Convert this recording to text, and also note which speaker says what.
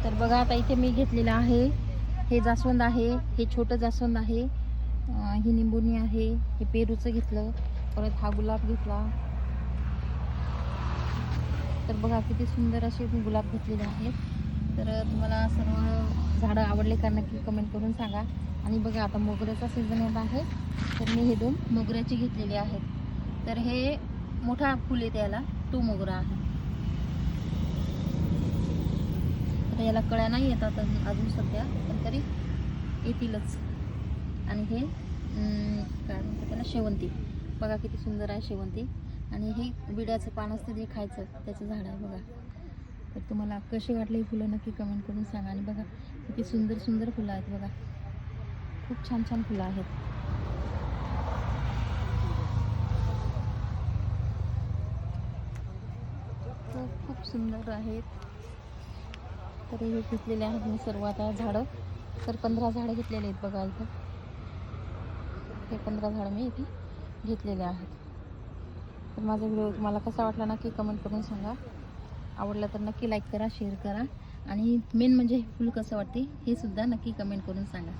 Speaker 1: तर बघा आता इथे मी घेतलेलं आहे, हे जास्वंद आहे, हे छोटं जास्वंद आहे, ही निंबुनी आहे, हे पेरूचं घेतलं, परत हा गुलाब घेतला. तर बघा किती सुंदर असे गुलाब घेतलेले आहेत. तर तुम्हाला सर्व झाडं आवडले का नक्की कमेंट करून सांगा. आणि बघा आता मोगऱ्याचा सीझन येत आहे, तर मी हे 2 मोगऱ्याचे घेतलेले आहेत. तर हे मोठा फुल आहे त्याला, तो मोगरा आहे. आता याला कळ्या नाही येतात अजून सध्या, पण तरी येतीलच. आणि हे काय म्हणतात त्याला, शेवंती. बघा किती सुंदर आहे शेवंती. आणि हे विड्याचं पान असते ते खायचं, त्याचं झाड आहे बघा. तर तुम्हाला कशी वाटली ही फुलं नक्की कमेंट करून सांगा. आणि बघा किती सुंदर सुंदर फुलं आहेत बघा, खूप छान छान फुलं आहेत. खूप सुंदर आहेत. तर हे घेतलेले आहेत मी सर्व आता झाडं. तर 15 झाडं घेतलेले आहेत बघा इथं. हे 15 झाडं मी इथे घेतलेले आहेत. तर माझा व्हिडिओ तुम्हाला कसा वाटला नक्की कमेंट करून सांगा. आवडला तर नक्की लाईक करा, शेअर करा. आणि मेन म्हणजे हे फुल कसं वाटते हे सुद्धा नक्की कमेंट करून सांगा.